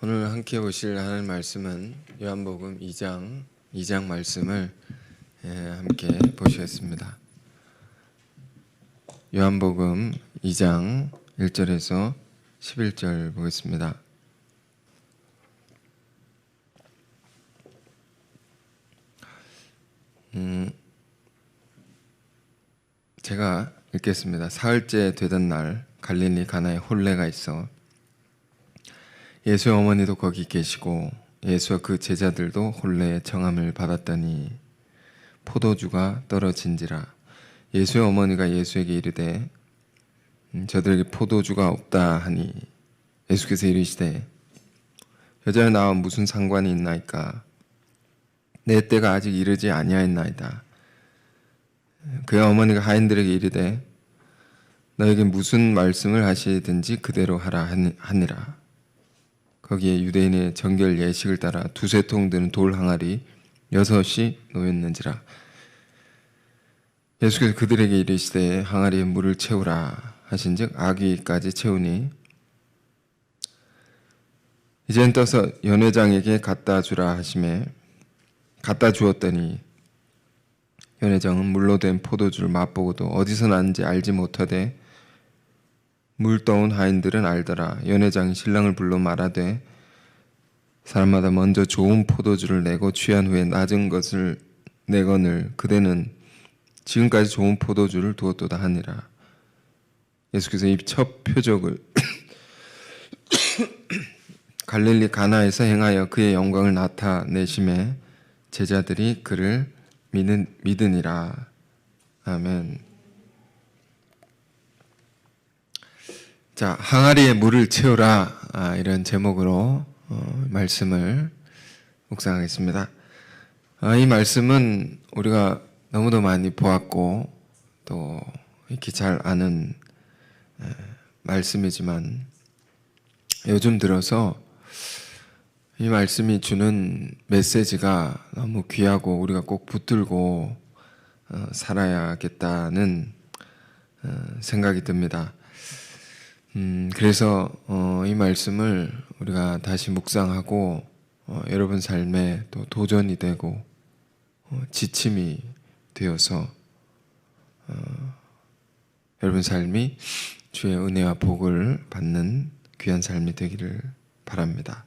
오늘 함께 보실 하나님 말씀은 요한복음 2장 말씀을 함께 보시겠습니다. 요한복음 2장 1절에서 11절 보겠습니다. 제가 읽겠습니다. 사흘째 되던 날 갈릴리 가나에 혼례가 있어 예수의 어머니도 거기 계시고 예수와 그 제자들도 혼례의 청함을 받았더니 포도주가 떨어진지라. 예수의 어머니가 예수에게 이르되 저들에게 포도주가 없다 하니 예수께서 이르시되 여자여 나와 무슨 상관이 있나이까? 내 때가 아직 이르지 아니하였나이다. 그의 어머니가 하인들에게 이르되 너에게 무슨 말씀을 하시든지 그대로 하라 하니라. 거기에 유대인의 정결 예식을 따라 두세 통 드는 돌 항아리 6이 놓였는지라. 예수께서 그들에게 이르시되 항아리에 물을 채우라 하신즉 아귀까지 채우니 이젠 떠서 연회장에게 갖다 주라 하시매 갖다 주었더니 연회장은 물로 된 포도주를 맛보고도 어디서 났는지 알지 못하되 물 떠온 하인들은 알더라. 연회장이 신랑을 불러 말하되 사람마다 먼저 좋은 포도주를 내고 취한 후에 낮은 것을 내거늘 그대는 지금까지 좋은 포도주를 두었도다 하니라. 예수께서 이 첫 표적을 갈릴리 가나에서 행하여 그의 영광을 나타내심에 제자들이 그를 믿으니라. 아멘. 자, 항아리에 물을 채우라 이런 제목으로 말씀을 묵상하겠습니다. 이 말씀은 우리가 너무도 많이 보았고 또 이렇게 잘 아는 말씀이지만 요즘 들어서 이 말씀이 주는 메시지가 너무 귀하고 우리가 꼭 붙들고 살아야겠다는 생각이 듭니다. 그래서 이 말씀을 우리가 다시 묵상하고 여러분 삶에 또 도전이 되고 지침이 되어서 여러분 삶이 주의 은혜와 복을 받는 귀한 삶이 되기를 바랍니다.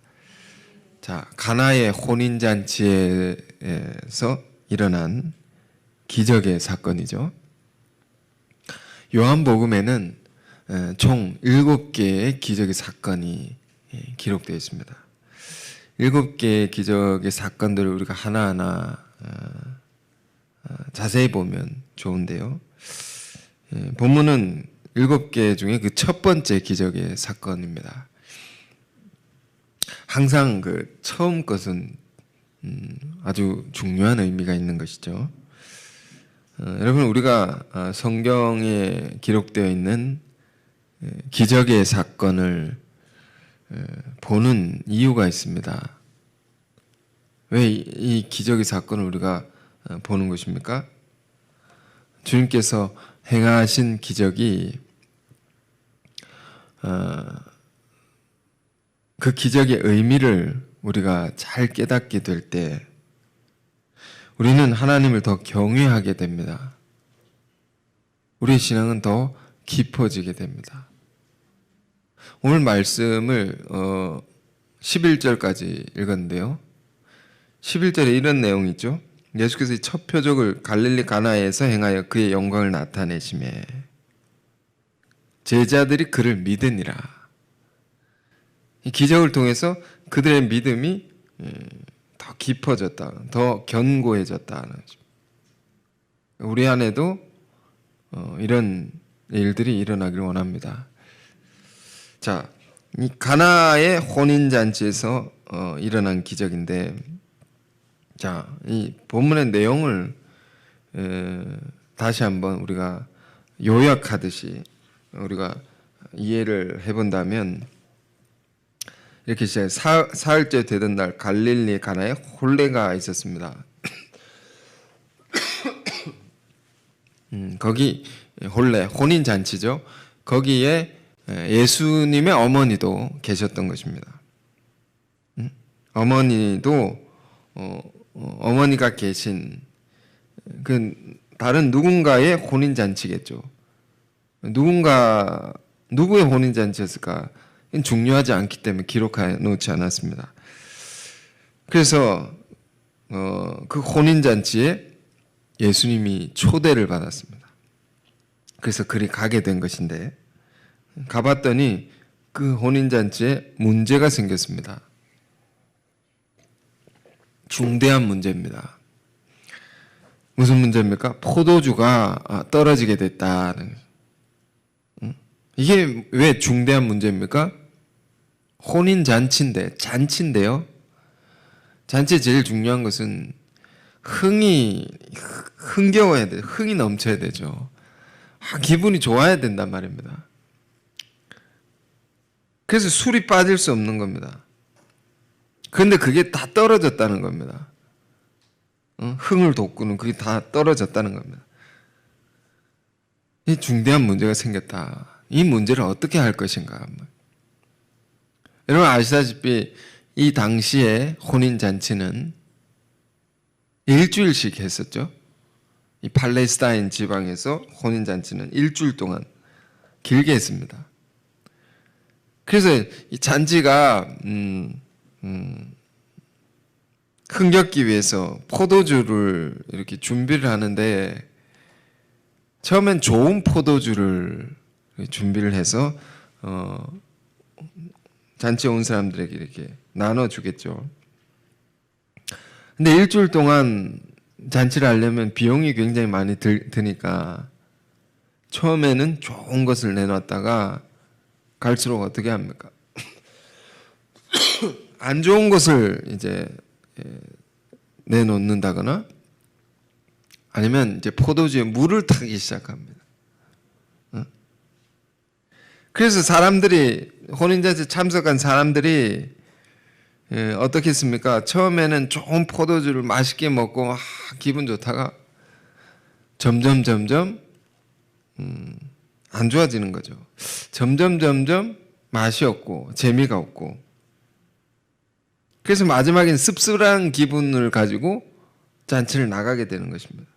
자, 가나의 혼인잔치에서 일어난 기적의 사건이죠. 요한복음에는 총 7개의 기적의 사건이 기록되어 있습니다. 7개의 기적의 사건들을 우리가 하나하나 자세히 보면 좋은데요. 본문은 7개 중에 그 첫 번째 기적의 사건입니다. 항상 그 처음 것은 아주 중요한 의미가 있는 것이죠. 여러분, 우리가 성경에 기록되어 있는 기적의 사건을 보는 이유가 있습니다. 왜 이 기적의 사건을 우리가 보는 것입니까? 주님께서 행하신 기적이 그 기적의 의미를 우리가 잘 깨닫게 될 때 우리는 하나님을 더 경외하게 됩니다. 우리의 신앙은 더 깊어지게 됩니다. 오늘 말씀을 11절까지 읽었는데요. 11절에 이런 내용이 있죠. 예수께서 첫 표적을 갈릴리 가나에서 행하여 그의 영광을 나타내시매 제자들이 그를 믿으니라. 이 기적을 통해서 그들의 믿음이 더 깊어졌다, 더 견고해졌다. 우리 안에도 이런 일들이 일어나기를 원합니다. 자, 이 가나의 혼인잔치에서 일어난 기적인데, 자, 이 본문의 내용을 다시 한번 우리가 요약하듯이 우리가 이해를 해본다면 이렇게 시작해. 사흘째 되던 날 갈릴리 가나에 혼례가 있었습니다. 거기 혼례, 혼인잔치죠. 거기에 예수님의 어머니도 계셨던 것입니다. 어머니도 어머니가 계신 그 다른 누군가의 혼인 잔치겠죠. 누구의 혼인 잔치였을까? 중요하지 않기 때문에 기록해 놓지 않았습니다. 그래서 그 혼인 잔치에 예수님이 초대를 받았습니다. 그래서 그리 가게 된 것인데, 가봤더니 그 혼인 잔치에 문제가 생겼습니다. 중대한 문제입니다. 무슨 문제입니까? 포도주가 떨어지게 됐다는. 이게 왜 중대한 문제입니까? 혼인 잔치인데요. 잔치에 제일 중요한 것은 흥겨워야 돼. 흥이 넘쳐야 되죠. 기분이 좋아야 된단 말입니다. 그래서 술이 빠질 수 없는 겁니다. 그런데 그게 다 떨어졌다는 겁니다. 흥을 돋구는 그게 다 떨어졌다는 겁니다. 이 중대한 문제가 생겼다. 이 문제를 어떻게 할 것인가. 여러분 아시다시피 이 당시에 혼인잔치는 일주일씩 했었죠. 이 팔레스타인 지방에서 혼인잔치는 일주일 동안 길게 했습니다. 그래서 이 잔치가 흥겹기 위해서 포도주를 이렇게 준비를 하는데, 처음엔 좋은 포도주를 준비를 해서 잔치에 온 사람들에게 이렇게 나눠주겠죠. 근데 일주일 동안 잔치를 하려면 비용이 굉장히 많이 드니까 처음에는 좋은 것을 내놨다가 갈수록 어떻게 합니까? 안 좋은 것을 이제 내놓는다거나 아니면 이제 포도주에 물을 타기 시작합니다. 그래서 사람들이, 혼인잔치에 참석한 사람들이 어떻게 했습니까? 처음에는 좋은 포도주를 맛있게 먹고 기분 좋다가 점점 안 좋아지는 거죠. 점점 맛이 없고 재미가 없고, 그래서 마지막엔 씁쓸한 기분을 가지고 잔치를 나가게 되는 것입니다.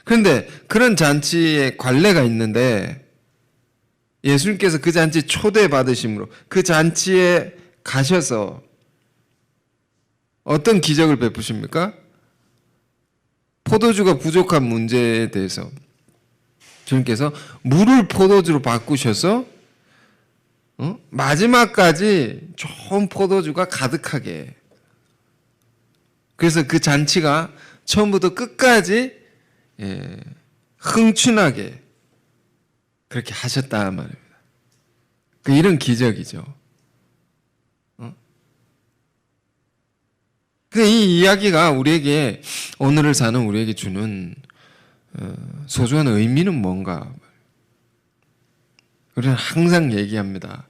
그런데 그런 잔치에 관례가 있는데, 예수님께서 그 잔치 초대받으심으로 그 잔치에 가셔서 어떤 기적을 베푸십니까? 포도주가 부족한 문제에 대해서 주님께서 물을 포도주로 바꾸셔서 마지막까지 좋은 포도주가 가득하게, 그래서 그 잔치가 처음부터 끝까지 흥춘하게 그렇게 하셨다 말입니다. 이런 기적이죠. 이 이야기가 우리에게, 오늘을 사는 우리에게 주는 소중한 의미는 뭔가? 우리는 항상 얘기합니다.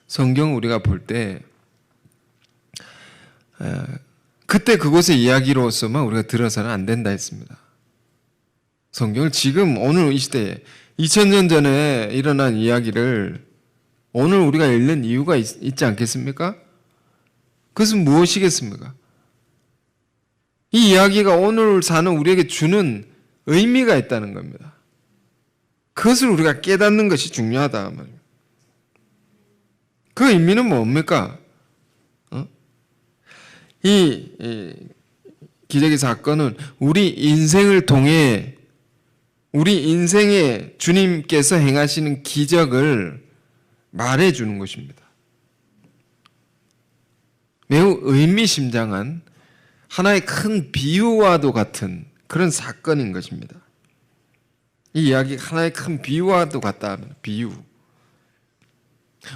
성경 우리가 볼 때 그때 그곳의 이야기로서만 우리가 들어서는 안 된다 했습니다. 성경을 지금 오늘 이 시대에 2000년 전에 일어난 이야기를 오늘 우리가 읽는 이유가 있지 않겠습니까? 그것은 무엇이겠습니까? 이 이야기가 오늘 사는 우리에게 주는 의미가 있다는 겁니다. 그것을 우리가 깨닫는 것이 중요하다 말이에요. 그 의미는 뭡니까? 이 기적의 사건은 우리 인생을 통해 우리 인생에 주님께서 행하시는 기적을 말해주는 것입니다. 매우 의미심장한 하나의 큰 비유와도 같은 그런 사건인 것입니다. 이 이야기가 하나의 큰 비유와도 같다 하면 비유.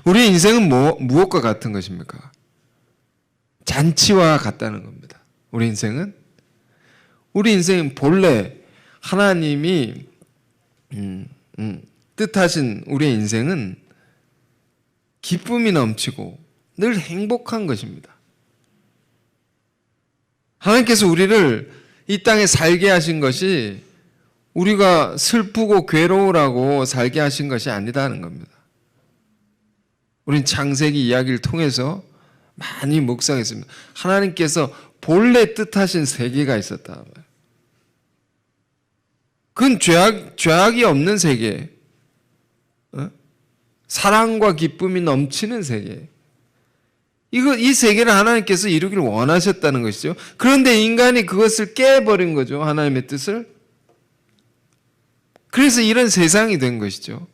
우리 인생은 무엇과 같은 것입니까? 잔치와 같다는 겁니다. 우리 인생은 본래 하나님이 뜻하신 우리의 인생은 기쁨이 넘치고 늘 행복한 것입니다. 하나님께서 우리를 이 땅에 살게 하신 것이 우리가 슬프고 괴로우라고 살게 하신 것이 아니다는 겁니다. 우린 창세기 이야기를 통해서 많이 묵상했습니다. 하나님께서 본래 뜻하신 세계가 있었다. 그건 죄악이 없는 세계, 사랑과 기쁨이 넘치는 세계. 이 세계를 하나님께서 이루기를 원하셨다는 것이죠. 그런데 인간이 그것을 깨버린 거죠. 하나님의 뜻을. 그래서 이런 세상이 된 것이죠.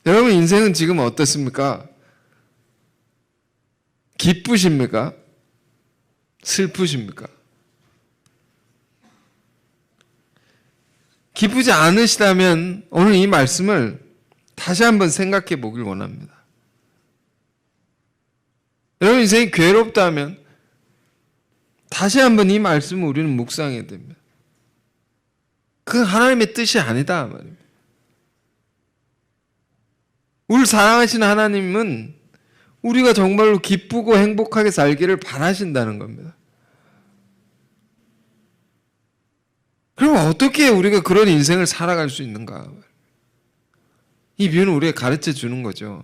여러분 인생은 지금 어떻습니까? 기쁘십니까? 슬프십니까? 기쁘지 않으시다면 오늘 이 말씀을 다시 한번 생각해 보길 원합니다. 여러분 인생이 괴롭다면 다시 한번 이 말씀을 우리는 묵상해야 됩니다. 그건 하나님의 뜻이 아니다 말입니다. 우리를 사랑하시는 하나님은 우리가 정말로 기쁘고 행복하게 살기를 바라신다는 겁니다. 그럼 어떻게 우리가 그런 인생을 살아갈 수 있는가? 이 비유는 우리에게 가르쳐 주는 거죠.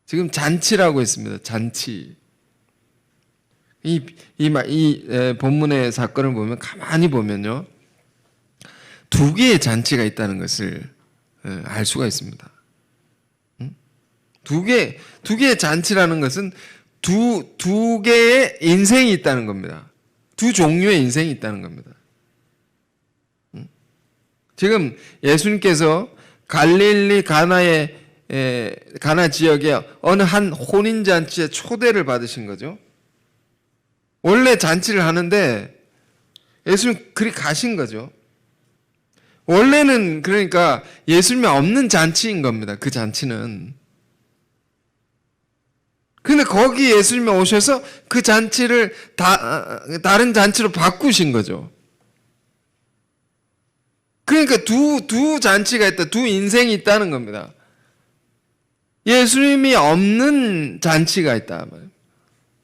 지금 잔치라고 했습니다. 잔치. 이 본문의 사건을 보면 가만히 보면요. 두 개의 잔치가 있다는 것을 알 수가 있습니다. 두 개의 잔치라는 것은 두 개의 인생이 있다는 겁니다. 두 종류의 인생이 있다는 겁니다. 지금 예수님께서 갈릴리 가나 지역의 어느 한 혼인잔치에 초대를 받으신 거죠. 원래 잔치를 하는데 예수님 그리 가신 거죠. 원래는 그러니까 예수님이 없는 잔치인 겁니다. 그 잔치는. 근데 거기 예수님이 오셔서 그 잔치를 다른 잔치로 바꾸신 거죠. 그러니까 두 잔치가 있다. 두 인생이 있다는 겁니다. 예수님이 없는 잔치가 있다.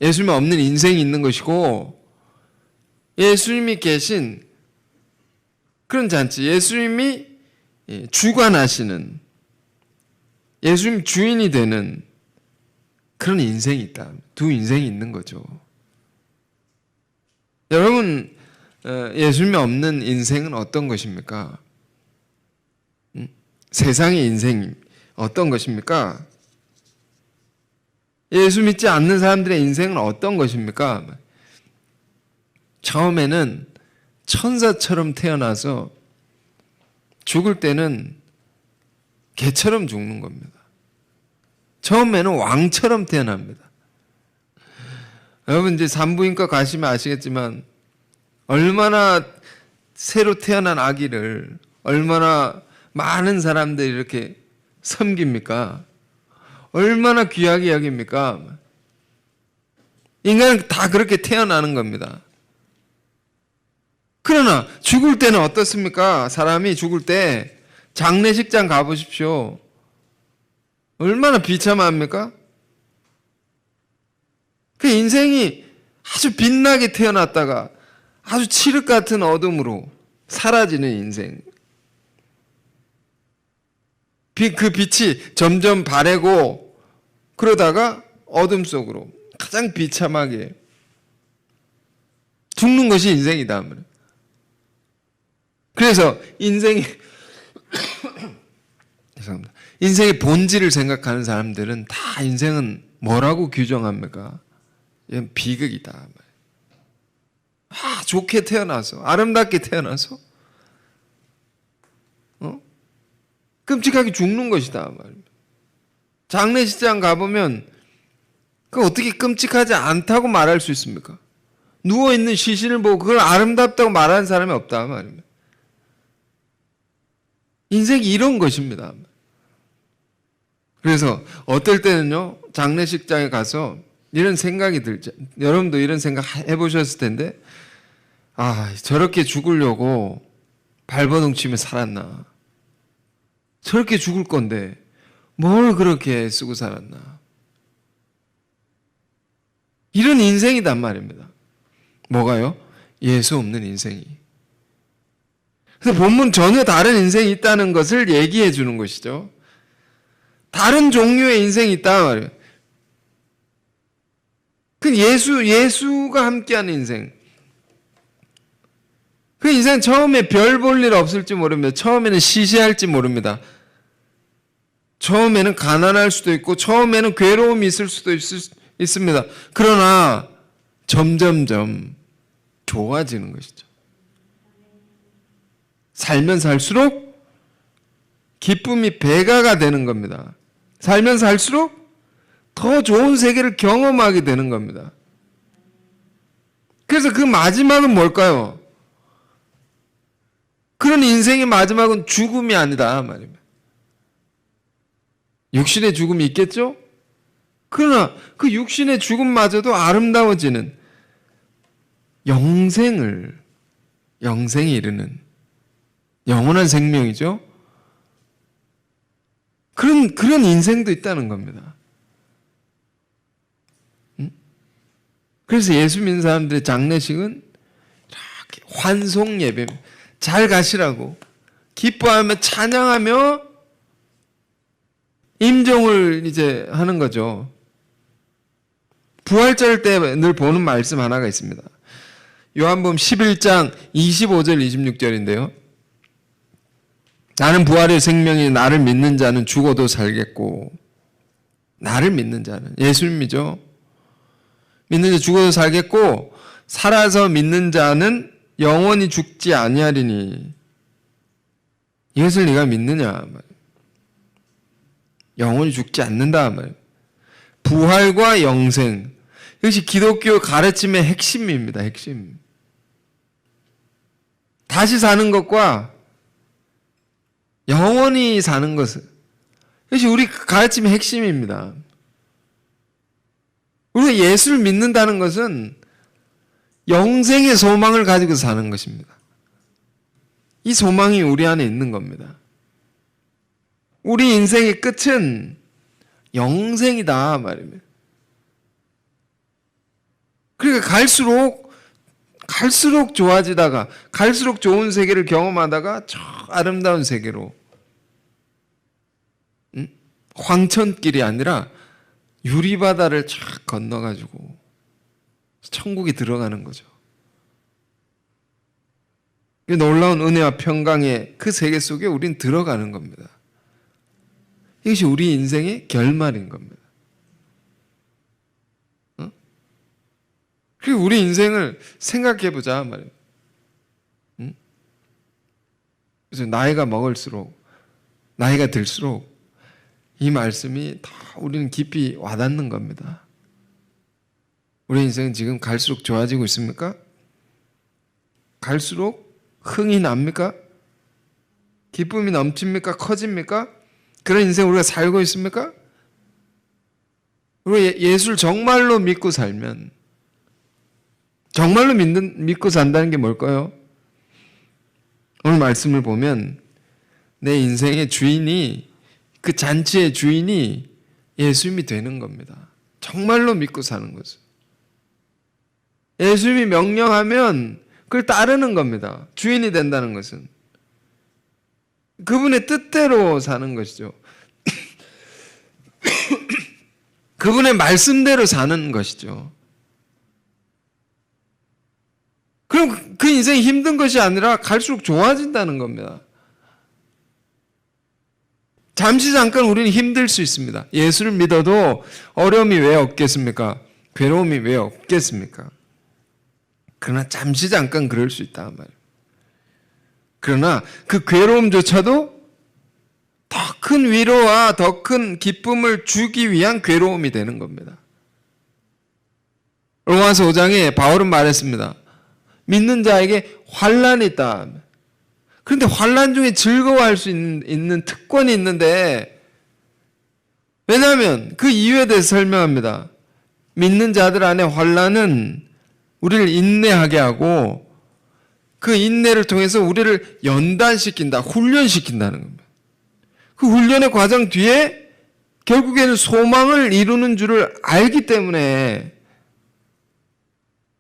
예수님이 없는 인생이 있는 것이고 예수님이 계신 그런 잔치, 예수님이 주관하시는, 예수님 주인이 되는 그런 인생이 있다. 두 인생이 있는 거죠. 여러분, 예수님이 없는 인생은 어떤 것입니까? 세상의 인생이 어떤 것입니까? 예수 믿지 않는 사람들의 인생은 어떤 것입니까? 처음에는 천사처럼 태어나서 죽을 때는 개처럼 죽는 겁니다. 처음에는 왕처럼 태어납니다. 여러분 이제 산부인과 가시면 아시겠지만 얼마나 새로 태어난 아기를 얼마나 많은 사람들이 이렇게 섬깁니까? 얼마나 귀하게 여깁니까? 인간은 다 그렇게 태어나는 겁니다. 그러나 죽을 때는 어떻습니까? 사람이 죽을 때 장례식장 가보십시오. 얼마나 비참합니까? 그 인생이 아주 빛나게 태어났다가 아주 칠흑 같은 어둠으로 사라지는 인생. 그 빛이 점점 바래고 그러다가 어둠 속으로 가장 비참하게 죽는 것이 인생이다. 그래서 인생이 죄송합니다. 인생의 본질을 생각하는 사람들은 다 인생은 뭐라고 규정합니까? 이건 비극이다. 좋게 태어나서 아름답게 태어나서 끔찍하게 죽는 것이다. 장례식장 가보면 그 어떻게 끔찍하지 않다고 말할 수 있습니까? 누워있는 시신을 보고 그걸 아름답다고 말하는 사람이 없다 말입니다. 인생이 이런 것입니다. 그래서 어떨 때는요, 장례식장에 가서 이런 생각이 들죠. 여러분도 이런 생각 해보셨을 텐데, 저렇게 죽으려고 발버둥 치며 살았나. 저렇게 죽을 건데 뭘 그렇게 쓰고 살았나. 이런 인생이단 말입니다. 뭐가요? 예수 없는 인생이. 그래서 본문 전혀 다른 인생이 있다는 것을 얘기해 주는 것이죠. 다른 종류의 인생이 있다 말이에요. 그 예수가 함께하는 인생. 그 인생 처음에 별 볼 일 없을지 모릅니다. 처음에는 시시할지 모릅니다. 처음에는 가난할 수도 있고 처음에는 괴로움이 있을 수도 있습니다. 그러나 점점점 좋아지는 것이죠. 살면 살수록 기쁨이 배가가 되는 겁니다. 살면 살수록 더 좋은 세계를 경험하게 되는 겁니다. 그래서 그 마지막은 뭘까요? 그런 인생의 마지막은 죽음이 아니다 말입니다. 육신의 죽음이 있겠죠? 그러나 그 육신의 죽음마저도 아름다워지는 영생에 이르는 영원한 생명이죠. 그런 인생도 있다는 겁니다. 그래서 예수 믿는 사람들의 장례식은 이렇게 환송 예배, 잘 가시라고 기뻐하며 찬양하며 임종을 이제 하는 거죠. 부활절 때 늘 보는 말씀 하나가 있습니다. 요한복음 11장 25절 26절인데요. 나는 부활의 생명이 나를 믿는 자는 죽어도 살겠고, 나를 믿는 자는 예수님이죠. 믿는 자 죽어도 살겠고 살아서 믿는 자는 영원히 죽지 아니하리니. 이것을 네가 믿느냐? 영원히 죽지 않는다. 부활과 영생, 이것이 기독교 가르침의 핵심입니다. 핵심. 다시 사는 것과 영원히 사는 것은, 이것이 우리 가르침의 핵심입니다. 우리가 예수를 믿는다는 것은 영생의 소망을 가지고 사는 것입니다. 이 소망이 우리 안에 있는 겁니다. 우리 인생의 끝은 영생이다 말입니다. 그러니까 갈수록 좋아지다가 갈수록 좋은 세계를 경험하다가 저 아름다운 세계로, 황천길이 아니라 유리바다를 쫙 건너가지고 천국에 들어가는 거죠. 놀라운 은혜와 평강의 그 세계 속에 우린 들어가는 겁니다. 이것이 우리 인생의 결말인 겁니다. 그리고 우리 인생을 생각해보자 말이에요. 그래서 나이가 먹을수록, 나이가 들수록 이 말씀이 더 우리는 깊이 와닿는 겁니다. 우리 인생은 지금 갈수록 좋아지고 있습니까? 갈수록 흥이 납니까? 기쁨이 넘칩니까? 커집니까? 그런 인생 우리가 살고 있습니까? 우리가 예수를 정말로 믿고 살면, 정말로 믿고 산다는 게 뭘까요? 오늘 말씀을 보면 내 인생의 주인이, 그 잔치의 주인이 예수님이 되는 겁니다. 정말로 믿고 사는 것은. 예수님이 명령하면 그걸 따르는 겁니다. 주인이 된다는 것은. 그분의 뜻대로 사는 것이죠. 그분의 말씀대로 사는 것이죠. 그럼 그 인생이 힘든 것이 아니라 갈수록 좋아진다는 겁니다. 잠시 잠깐 우리는 힘들 수 있습니다. 예수를 믿어도 어려움이 왜 없겠습니까? 괴로움이 왜 없겠습니까? 그러나 잠시 잠깐 그럴 수 있다 말이에요. 그러나 그 괴로움조차도 더 큰 위로와 더 큰 기쁨을 주기 위한 괴로움이 되는 겁니다. 로마서 5장에 바울은 말했습니다. 믿는 자에게 환난이 있다. 그런데 환난 중에 즐거워할 수 있는 특권이 있는데, 왜냐하면 그 이유에 대해서 설명합니다. 믿는 자들 안에 환난은 우리를 인내하게 하고 그 인내를 통해서 우리를 연단시킨다, 훈련시킨다는 겁니다. 그 훈련의 과정 뒤에 결국에는 소망을 이루는 줄을 알기 때문에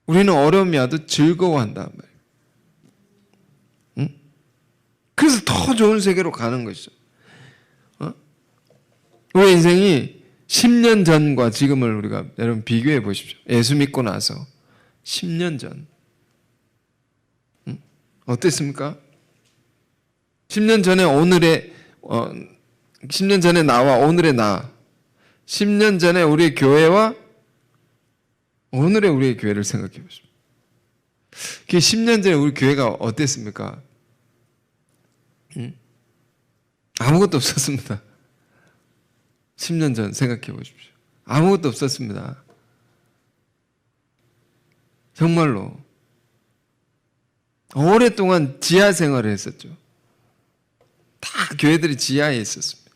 우리는 어려움이 와도 즐거워한단 말이에요. 그래서 더 좋은 세계로 가는 것이죠. 우리 인생이 10년 전과 지금을 우리가 여러분 비교해 보십시오. 예수 믿고 나서 10년 전 어땠습니까? 10년 전에 오늘의 10년 전에 나와 오늘의 나, 10년 전에 우리의 교회와 오늘의 우리의 교회를 생각해 보십시오. 그 10년 전에 우리 교회가 어땠습니까? 아무것도 없었습니다. 10년 전 생각해 보십시오. 아무것도 없었습니다. 정말로 오랫동안 지하 생활을 했었죠. 다 교회들이 지하에 있었습니다.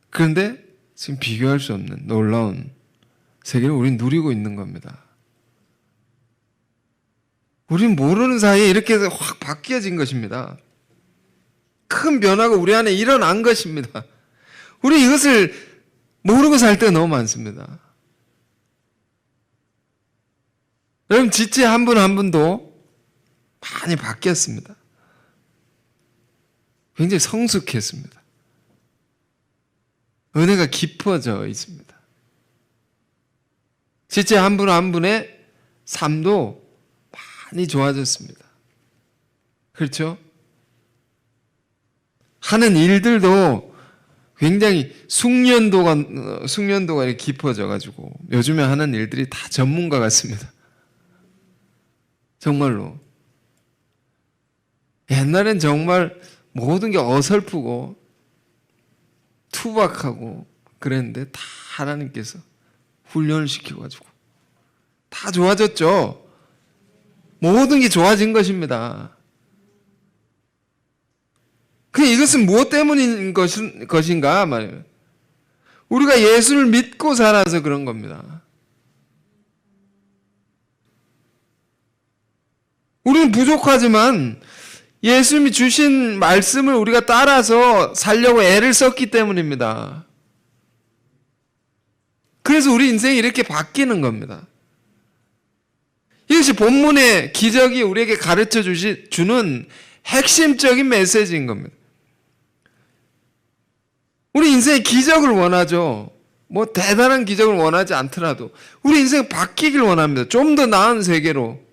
그런데 지금 비교할 수 없는 놀라운 세계를 우리는 누리고 있는 겁니다. 우리는 모르는 사이에 이렇게 확 바뀌어진 것입니다. 큰 변화가 우리 안에 일어난 것입니다. 우리 이것을 모르고 살 때가 너무 많습니다. 여러분 지체 한 분 한 분도 많이 바뀌었습니다. 굉장히 성숙했습니다. 은혜가 깊어져 있습니다. 지체 한 분 한 분의 삶도 많이 좋아졌습니다. 그렇죠? 하는 일들도 굉장히 숙련도가 이렇게 깊어져가지고 요즘에 하는 일들이 다 전문가 같습니다. 정말로. 옛날엔 정말 모든 게 어설프고 투박하고 그랬는데 다 하나님께서 훈련을 시켜가지고 다 좋아졌죠. 모든 게 좋아진 것입니다. 이것은 무엇 때문인 것인가 말이에요. 우리가 예수를 믿고 살아서 그런 겁니다. 우리는 부족하지만 예수님이 주신 말씀을 우리가 따라서 살려고 애를 썼기 때문입니다. 그래서 우리 인생이 이렇게 바뀌는 겁니다. 이것이 본문의 기적이 우리에게 가르쳐 주는 핵심적인 메시지인 겁니다. 우리 인생에 기적을 원하죠. 뭐 대단한 기적을 원하지 않더라도 우리 인생 바뀌길 원합니다. 좀 더 나은 세계로,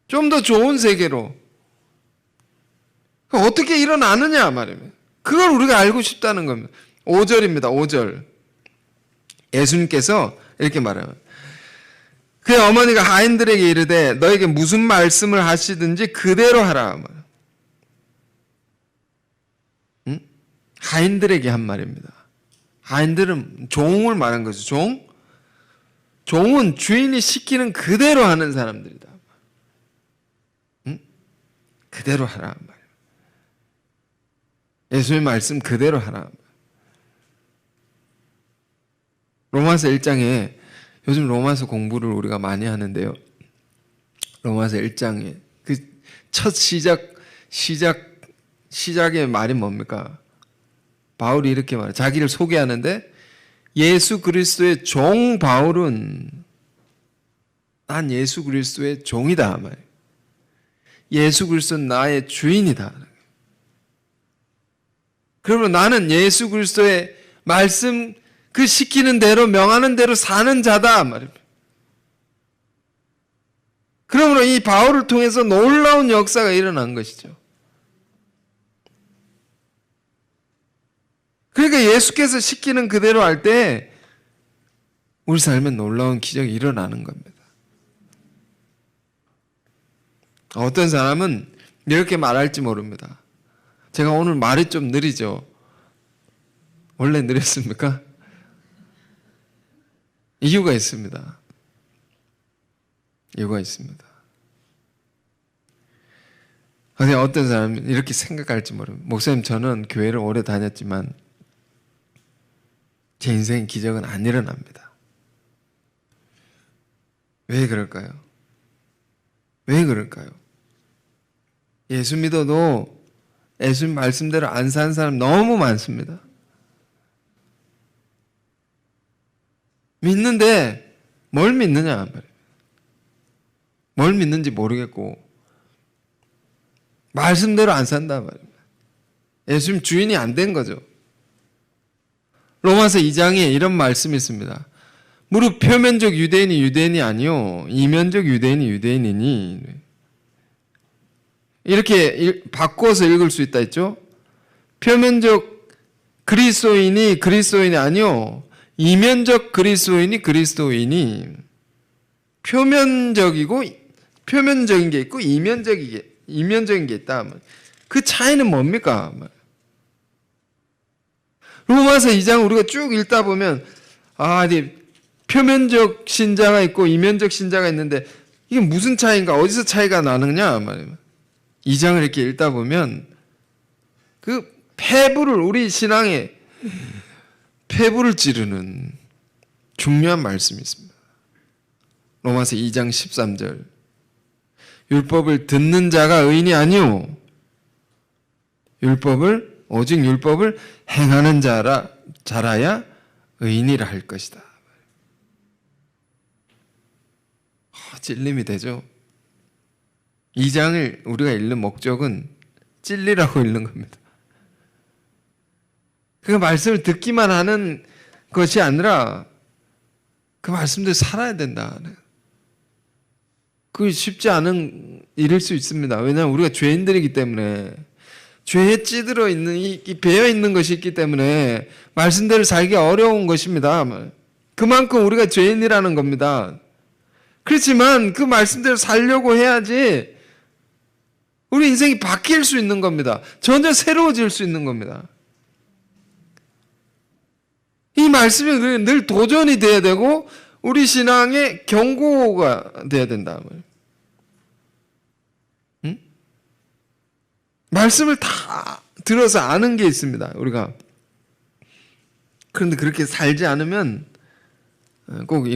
좀 더 좋은 세계로. 어떻게 일어나느냐 말입니다. 그걸 우리가 알고 싶다는 겁니다. 5절입니다. 5절. 예수님께서 이렇게 말해요. 그의 어머니가 하인들에게 이르되 너에게 무슨 말씀을 하시든지 그대로 하라. 하인들에게 한 말입니다. 하인들은 종을 말한 거죠. 종은 주인이 시키는 그대로 하는 사람들이다. 그대로 하라. 예수의 말씀 그대로 하라. 로마서 1장에 요즘 로마서 공부를 우리가 많이 하는데요. 로마서 1장에 그 첫 시작의 말이 뭡니까? 바울이 이렇게 말해요. 자기를 소개하는데 예수 그리스도의 종 바울은 난 예수 그리스도의 종이다 말이에요. 예수 그리스도는 나의 주인이다. 그러면 나는 예수 그리스도의 말씀 그 시키는 대로 명하는 대로 사는 자다 말입니다. 그러므로 이 바울을 통해서 놀라운 역사가 일어난 것이죠. 그러니까 예수께서 시키는 그대로 할 때 우리 삶에 놀라운 기적이 일어나는 겁니다. 어떤 사람은 이렇게 말할지 모릅니다. 제가 오늘 말이 좀 느리죠? 원래 느렸습니까? 이유가 있습니다. 이유가 있습니다. 근데 어떤 사람은 이렇게 생각할지 모릅니다. 목사님, 저는 교회를 오래 다녔지만 제 인생의 기적은 안 일어납니다. 왜 그럴까요? 왜 그럴까요? 예수 믿어도 예수님 말씀대로 안 사는 사람 너무 많습니다. 믿는데 뭘 믿느냐 말이에요. 뭘 믿는지 모르겠고 말씀대로 안 산다 말입니다. 예수님 주인이 안 된 거죠. 로마서 2장에 이런 말씀이 있습니다. 무릇 표면적 유대인이 유대인이 아니요 이면적 유대인이 유대인이니. 이렇게 바꿔서 읽을 수 있다 했죠. 표면적 그리스도인이 그리스도인이 아니요 이면적 그리스도인이 그리스도인이. 표면적인 게 있고 이면적인 게 있다. 그 차이는 뭡니까? 로마서 2장 우리가 쭉 읽다 보면 표면적 신자가 있고 이면적 신자가 있는데 이게 무슨 차이인가? 어디서 차이가 나느냐? 2장을 이렇게 읽다 보면 그 우리 신앙의 폐부를 찌르는 중요한 말씀이 있습니다. 로마서 2장 13절. 율법을 듣는 자가 의인이 아니오 오직 율법을 행하는 자라야 의인이라 할 것이다. 찔림이 되죠. 2장을 우리가 읽는 목적은 찔리라고 읽는 겁니다. 그 말씀을 듣기만 하는 것이 아니라 그 말씀대로 살아야 된다. 그게 쉽지 않은 일일 수 있습니다. 왜냐하면 우리가 죄인들이기 때문에 죄에 찌들어 있는 배어 있는 것이 있기 때문에 말씀대로 살기 어려운 것입니다. 그만큼 우리가 죄인이라는 겁니다. 그렇지만 그 말씀대로 살려고 해야지 우리 인생이 바뀔 수 있는 겁니다. 전혀 새로워질 수 있는 겁니다. 이 말씀이 늘 도전이 돼야 되고 우리 신앙의 경고가 돼야 된다. 응? 말씀을 다 들어서 아는 게 있습니다. 우리가. 그런데 그렇게 살지 않으면 꼭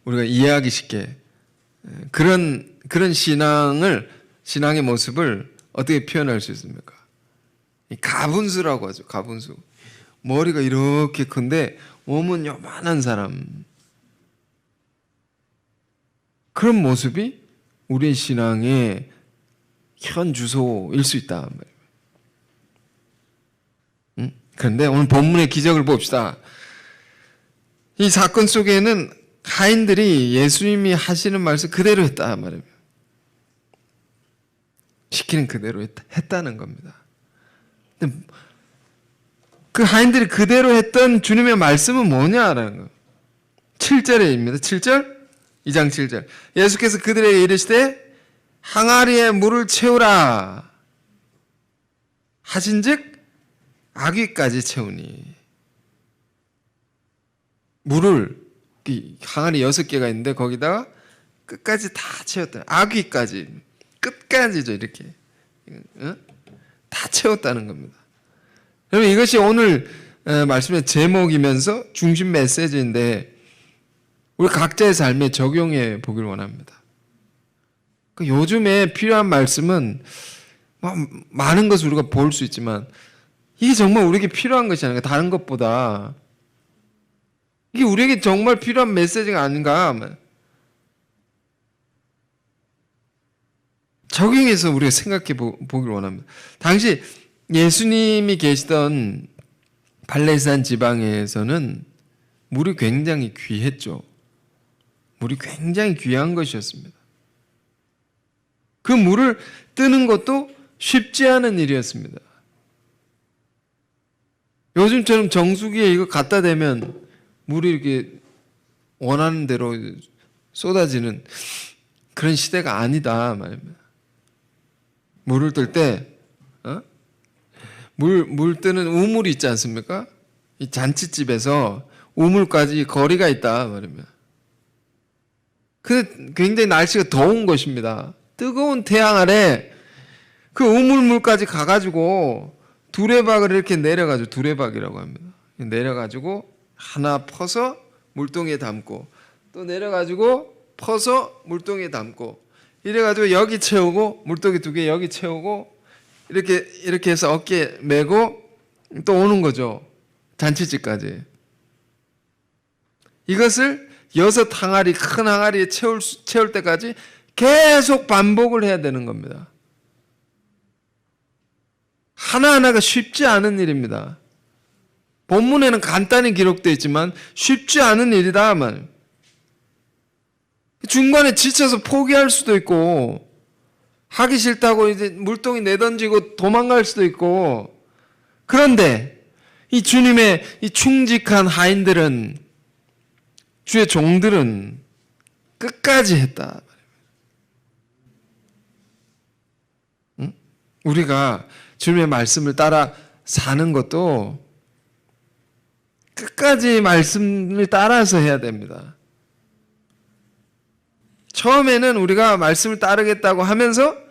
우리가 이해하기 쉽게 그런 신앙의 모습을 어떻게 표현할 수 있습니까? 가분수라고 하죠. 가분수. 머리가 이렇게 큰데 몸은 요만한 사람. 그런 모습이 우리의 신앙의 현 주소일 수 있다. 그런데 오늘 본문의 기적을 봅시다. 이 사건 속에는 하인들이 예수님이 하시는 말씀 그대로 했다 말입니다. 시키는 그대로 했다는 겁니다. 근데 그 하인들이 그대로 했던 주님의 말씀은 뭐냐라는 거예요. 7절에입니다. 7절? 2장 7절. 예수께서 그들에게 이르시되 항아리에 물을 채우라 하신즉 아귀까지 채우니. 물을 항아리 6개가 있는데 거기다가 끝까지 다 채웠다. 아귀까지 끝까지죠. 이렇게 다 채웠다는 겁니다. 여러분 이것이 오늘 말씀의 제목이면서 중심 메시지인데 우리 각자의 삶에 적용해 보길 원합니다. 요즘에 필요한 말씀은 많은 것을 우리가 볼 수 있지만 이게 정말 우리에게 필요한 것이 아닌가. 다른 것보다 이게 우리에게 정말 필요한 메시지가 아닌가. 적용해서 우리가 생각해 보길 원합니다. 당시 예수님이 계시던 발레산 지방에서는 물이 굉장히 귀했죠. 물이 굉장히 귀한 것이었습니다. 그 물을 뜨는 것도 쉽지 않은 일이었습니다. 요즘처럼 정수기에 이거 갖다 대면 물이 이렇게 원하는 대로 쏟아지는 그런 시대가 아니다 말입니다. 물을 뜰 때 물 뜨는 우물이 있지 않습니까? 이 잔치집에서 우물까지 거리가 있다 말입니다. 그 굉장히 날씨가 더운 것입니다. 뜨거운 태양 아래 그 우물물까지 가가지고 두레박을 이렇게 내려가지고 두레박이라고 합니다. 내려가지고 하나 퍼서 물동이에 담고 또 내려가지고 퍼서 물동이에 담고 이래가지고 여기 채우고 물동이 2개 여기 채우고 이렇게 해서 어깨에 메고 또 오는 거죠. 잔치집까지. 이것을 6 항아리 큰 항아리에 채울 때까지 계속 반복을 해야 되는 겁니다. 하나하나가 쉽지 않은 일입니다. 본문에는 간단히 기록되어 있지만 쉽지 않은 일이다 말. 중간에 지쳐서 포기할 수도 있고 하기 싫다고 이제 물동이 내던지고 도망갈 수도 있고, 그런데 이 주님의 이 충직한 하인들은, 주의 종들은 끝까지 했다. 응? 우리가 주님의 말씀을 따라 사는 것도 끝까지 말씀을 따라서 해야 됩니다. 처음에는 우리가 말씀을 따르겠다고 하면서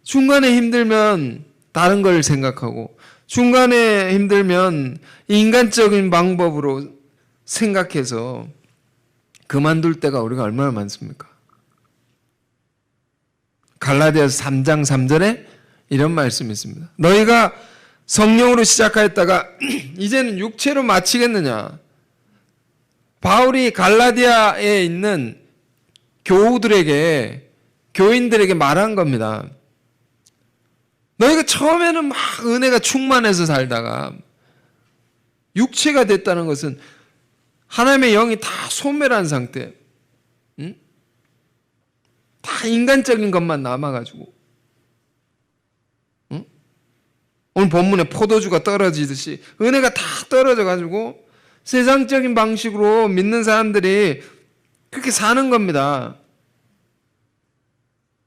중간에 힘들면 다른 걸 생각하고, 중간에 힘들면 인간적인 방법으로 생각해서 그만둘 때가 우리가 얼마나 많습니까? 갈라디아서 3장 3절에 이런 말씀이 있습니다. 너희가 성령으로 시작하였다가 이제는 육체로 마치겠느냐? 바울이 갈라디아에 있는 교우들에게, 교인들에게 말한 겁니다. 너희가 처음에는 막 은혜가 충만해서 살다가 육체가 됐다는 것은 하나님의 영이 다 소멸한 상태, 응? 다 인간적인 것만 남아가지고, 응? 오늘 본문에 포도주가 떨어지듯이 은혜가 다 떨어져가지고 세상적인 방식으로 믿는 사람들이 그렇게 사는 겁니다.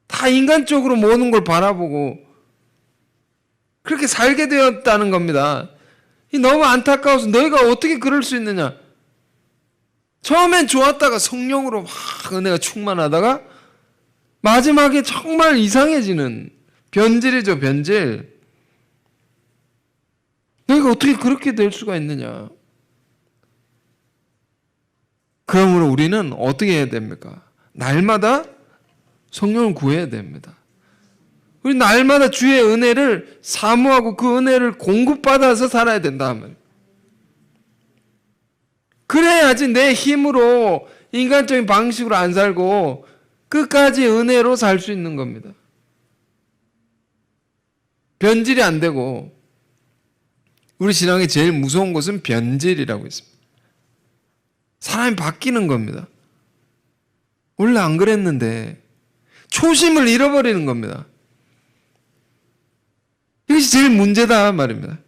다 인간적으로 모든 걸 바라보고 그렇게 살게 되었다는 겁니다. 너무 안타까워서 너희가 어떻게 그럴 수 있느냐? 처음엔 좋았다가 성령으로 막 은혜가 충만하다가 마지막에 정말 이상해지는 변질이죠, 변질. 너희가 어떻게 그렇게 될 수가 있느냐? 그러므로 우리는 어떻게 해야 됩니까? 날마다 성령을 구해야 됩니다. 우리 날마다 주의 은혜를 사모하고 그 은혜를 공급받아서 살아야 된다 하면, 그래야지 내 힘으로 인간적인 방식으로 안 살고 끝까지 은혜로 살 수 있는 겁니다. 변질이 안 되고, 우리 신앙의 제일 무서운 것은 변질이라고 있습니다. 사람이 바뀌는 겁니다. 원래 안 그랬는데 초심을 잃어버리는 겁니다. 이것이 제일 문제다 말입니다.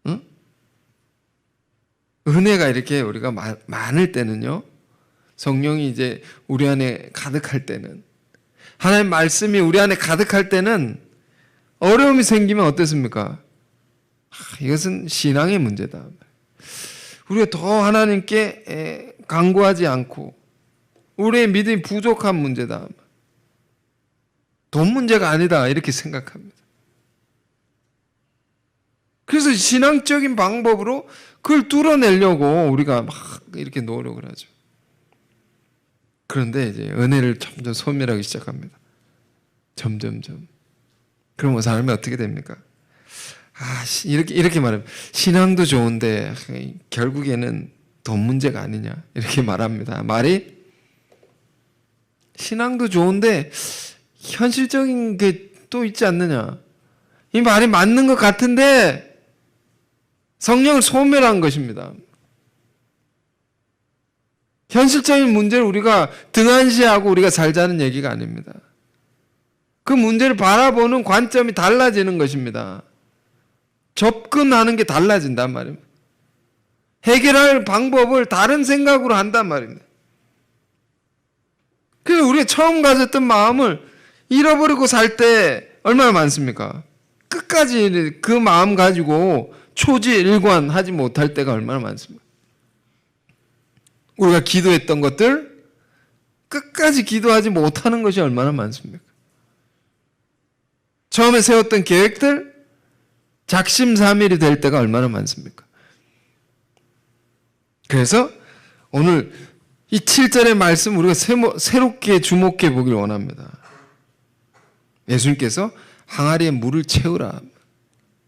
응? 은혜가 이렇게 우리가 많을 때는요, 성령이 이제 우리 안에 가득할 때는, 하나님 말씀이 우리 안에 가득할 때는 어려움이 생기면 어떻습니까? 이것은 신앙의 문제다. 우리가 더 하나님께 간구하지 않고 우리의 믿음이 부족한 문제다. 돈 문제가 아니다 이렇게 생각합니다. 그래서 신앙적인 방법으로 그걸 뚫어내려고 우리가 막 이렇게 노력을 하죠. 그런데 이제 은혜를 점점 소멸하기 시작합니다. 점점점. 그러면 사람이 어떻게 됩니까? 이렇게 말하면 신앙도 좋은데 결국에는 돈 문제가 아니냐 이렇게 말합니다. 말이 신앙도 좋은데 현실적인 게 또 있지 않느냐. 이 말이 맞는 것 같은데 성령을 소멸한 것입니다. 현실적인 문제를 우리가 등한시하고 우리가 살자는 얘기가 아닙니다. 그 문제를 바라보는 관점이 달라지는 것입니다. 접근하는 게 달라진단 말입니다. 해결할 방법을 다른 생각으로 한단 말입니다. 그래서 우리가 처음 가졌던 마음을 잃어버리고 살 때 얼마나 많습니까? 끝까지 그 마음 가지고 초지일관 하지 못할 때가 얼마나 많습니까? 우리가 기도했던 것들 끝까지 기도하지 못하는 것이 얼마나 많습니까? 처음에 세웠던 계획들 작심삼일이 될 때가 얼마나 많습니까? 그래서 오늘 이 7절의 말씀 우리가 새롭게 주목해 보길 원합니다. 예수님께서 항아리에 물을 채우라,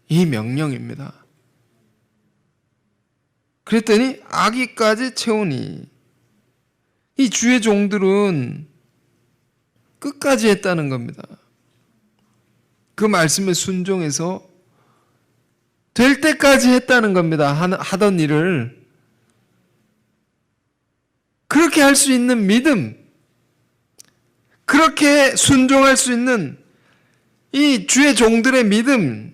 이 명령입니다. 그랬더니 아기까지 채우니, 이 주의 종들은 끝까지 했다는 겁니다. 그 말씀에 순종해서 될 때까지 했다는 겁니다. 하던 일을. 그렇게 할 수 있는 믿음, 그렇게 순종할 수 있는 이 주의 종들의 믿음,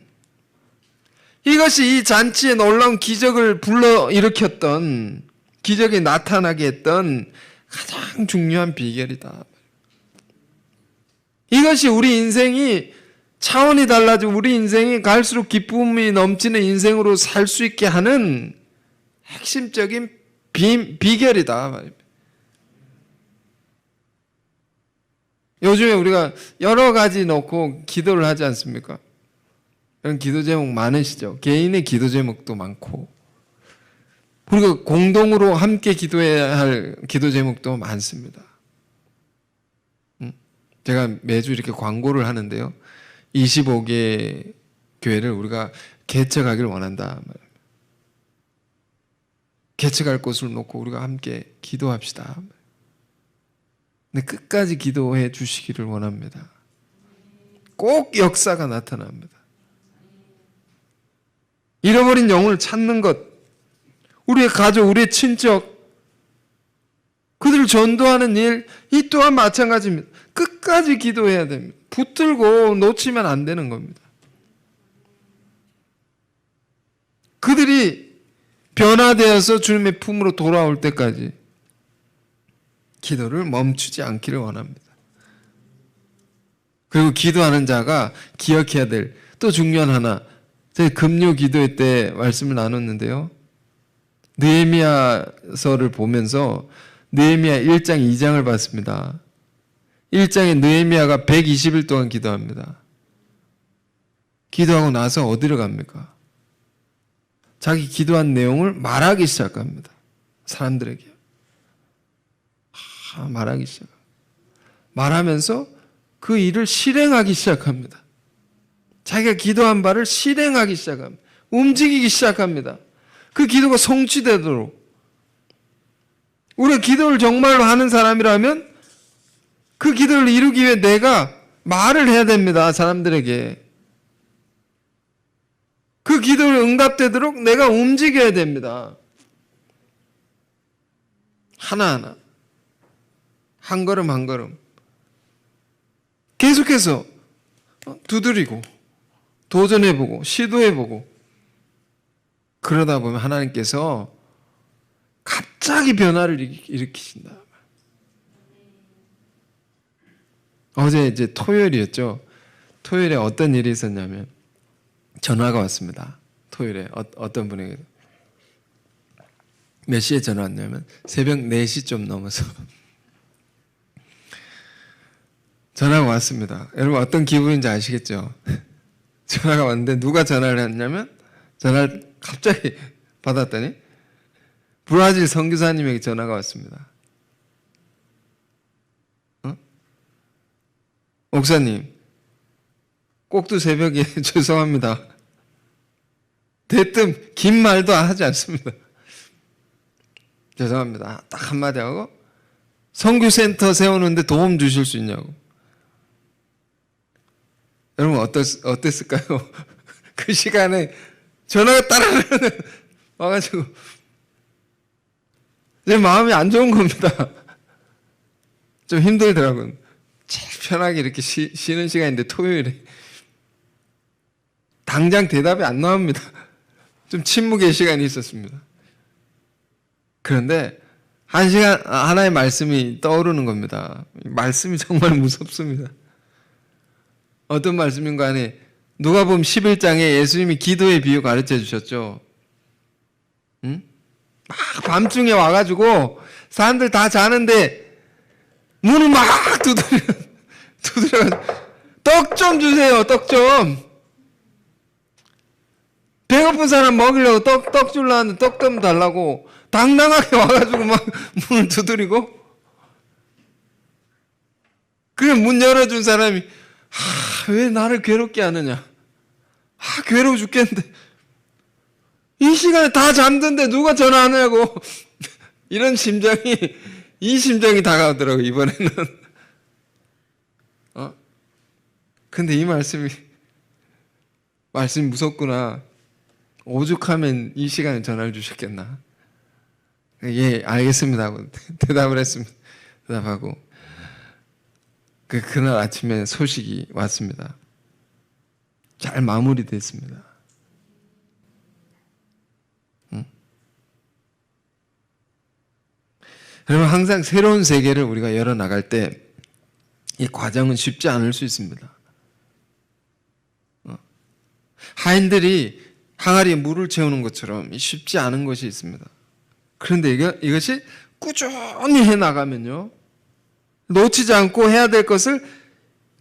이것이 이 잔치의 놀라운 기적을 불러일으켰던, 기적이 나타나게 했던 가장 중요한 비결이다. 이것이 우리 인생이 차원이 달라지고 우리 인생이 갈수록 기쁨이 넘치는 인생으로 살 수 있게 하는 핵심적인 비결이다. 요즘에 우리가 여러 가지 놓고 기도를 하지 않습니까? 그런 기도 제목 많으시죠? 개인의 기도 제목도 많고, 그리고 공동으로 함께 기도해야 할 기도 제목도 많습니다. 제가 매주 이렇게 광고를 하는데요. 25개 교회를 우리가 개척하기를 원한다. 개척할 곳을 놓고 우리가 함께 기도합시다. 근데 끝까지 기도해 주시기를 원합니다. 꼭 역사가 나타납니다. 잃어버린 영혼을 찾는 것, 우리의 가족, 우리의 친척, 그들을 전도하는 일, 이 또한 마찬가지입니다. 끝까지 기도해야 됩니다. 붙들고 놓치면 안 되는 겁니다. 그들이 변화되어서 주님의 품으로 돌아올 때까지 기도를 멈추지 않기를 원합니다. 그리고 기도하는 자가 기억해야 될 또 중요한 하나, 저희 금요 기도회 때 말씀을 나눴는데요. 느헤미야서를 보면서 느헤미야 1장 2장을 봤습니다. 1장에 느헤미야가 120일 동안 기도합니다. 기도하고 나서 어디로 갑니까? 자기 기도한 내용을 말하기 시작합니다. 사람들에게. 말하기 시작합니다. 말하면서 그 일을 실행하기 시작합니다. 자기가 기도한 바를 실행하기 시작합니다. 움직이기 시작합니다. 그 기도가 성취되도록. 우리가 기도를 정말로 하는 사람이라면 그 기도를 이루기 위해 내가 말을 해야 됩니다. 사람들에게. 그 기도를 응답되도록 내가 움직여야 됩니다. 하나하나. 한 걸음 한 걸음. 계속해서 두드리고 도전해보고 시도해보고 그러다 보면 하나님께서 갑자기 변화를 일으키신다. 어제 이제 토요일이었죠. 토요일에 어떤 일이 있었냐면 전화가 왔습니다. 토요일에 어떤 분에게 몇 시에 전화 왔냐면 새벽 4시 좀 넘어서 전화가 왔습니다. 여러분 어떤 기분인지 아시겠죠? 전화가 왔는데 누가 전화를 했냐면 전화를 갑자기 받았더니 브라질 선교사님에게 전화가 왔습니다. 목사님, 꼭두 새벽에 죄송합니다. 대뜸 긴 말도 하지 않습니다. 죄송합니다. 딱 한마디 하고 선교센터 세우는데 도움 주실 수 있냐고. 여러분 어땠을까요? 그 시간에 전화가 따라르르 와가지고 내 마음이 안 좋은 겁니다. 좀 힘들더라고요. 제일 편하게 이렇게 쉬는 시간인데 토요일에 당장 대답이 안 나옵니다. 좀 침묵의 시간이 있었습니다. 그런데 한 시간 하나의 말씀이 떠오르는 겁니다. 말씀이 정말 무섭습니다. 어떤 말씀인가 하니 누가복음 11장에 예수님이 기도의 비유 가르쳐 주셨죠. 응? 막 밤중에 와가지고 사람들 다 자는데 문을 막 두드려가지고 떡 좀 주세요. 떡 좀. 배고픈 사람 먹이려고 떡 주려는데 떡 좀 달라고 당당하게 와가지고 막 문을 두드리고 그래 문 열어준 사람이 왜 나를 괴롭게 하느냐. 괴로워 죽겠는데 이 시간에 다 잠든데 누가 전화하냐고. 이런 심정이 이 심정이 다가오더라고 이번에는. 근데 이 말씀이 말씀이 무섭구나. 오죽하면 이 시간에 전화를 주셨겠나. 예, 알겠습니다 하고 대답을 했습니다. 대답하고 그날 아침에 소식이 왔습니다. 잘 마무리됐습니다. 여러분, 항상 새로운 세계를 우리가 열어나갈 때 이 과정은 쉽지 않을 수 있습니다. 하인들이 항아리에 물을 채우는 것처럼 쉽지 않은 것이 있습니다. 그런데 이것이 꾸준히 해나가면요, 놓치지 않고 해야 될 것을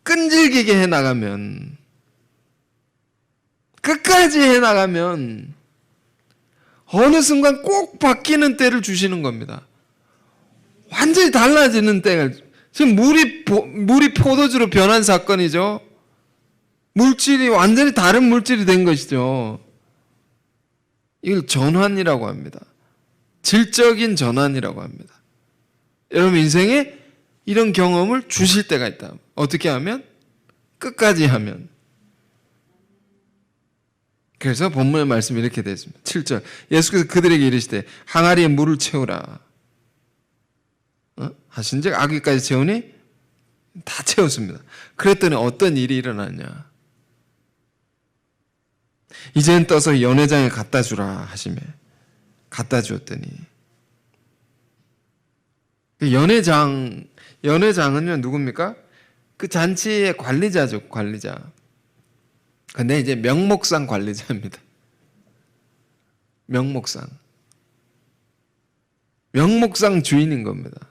끈질기게 해나가면, 끝까지 해나가면 어느 순간 꼭 바뀌는 때를 주시는 겁니다. 완전히 달라지는 때가, 지금 물이 포도주로 변한 사건이죠. 물질이 완전히 다른 물질이 된 것이죠. 이걸 전환이라고 합니다. 질적인 전환이라고 합니다. 여러분 인생에 이런 경험을 주실 때가 있다. 어떻게 하면? 끝까지 하면. 그래서 본문의 말씀이 이렇게 되어 있습니다. 7절. 예수께서 그들에게 이르시되 항아리에 물을 채우라 하신즉 아귀까지 채우니 다 채웠습니다. 그랬더니 어떤 일이 일어났냐. 이제는 떠서 연회장에 갖다 주라 하시매 갖다 주었더니, 연회장은요 누굽니까? 그 잔치의 관리자죠. 관리자. 근데 이제 명목상 관리자입니다. 명목상 주인인 겁니다.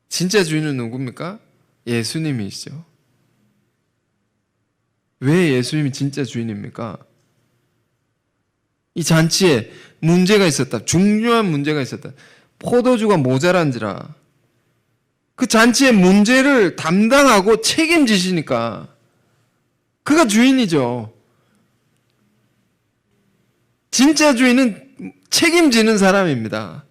진짜 주인은 누굽니까? 예수님이시죠. 왜 예수님이 진짜 주인입니까? 이 잔치에 문제가 있었다. 중요한 문제가 있었다. 포도주가 모자란지라. 그 잔치의 문제를 담당하고 책임지시니까 그가 주인이죠. 진짜 주인은 책임지는 사람입니다.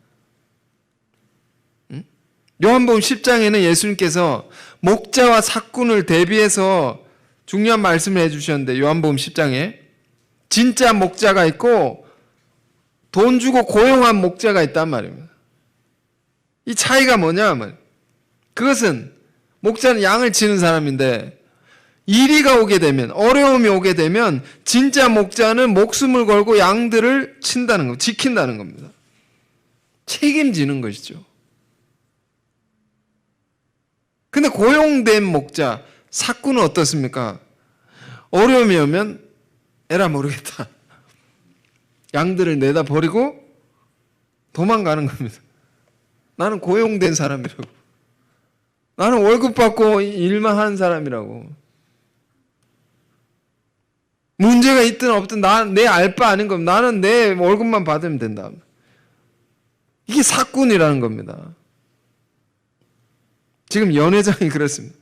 요한복음 10장에는 예수님께서 목자와 삭군을 대비해서 중요한 말씀을 해주셨는데, 요한복음 10장에 진짜 목자가 있고 돈 주고 고용한 목자가 있단 말입니다. 이 차이가 뭐냐? 그것은 목자는 양을 치는 사람인데, 이리가 오게 되면, 어려움이 오게 되면 진짜 목자는 목숨을 걸고 양들을 친다는 겁니다. 지킨다는 겁니다. 책임지는 것이죠. 근데 고용된 목자, 삭군은 어떻습니까? 어려움이 오면 에라 모르겠다. 양들을 내다 버리고 도망가는 겁니다. 나는 고용된 사람이라고. 나는 월급 받고 일만 하는 사람이라고. 문제가 있든 없든 내 알 바 아닌 겁니다. 나는 내 월급만 받으면 된다. 이게 삭군이라는 겁니다. 지금 연회장이 그렇습니다.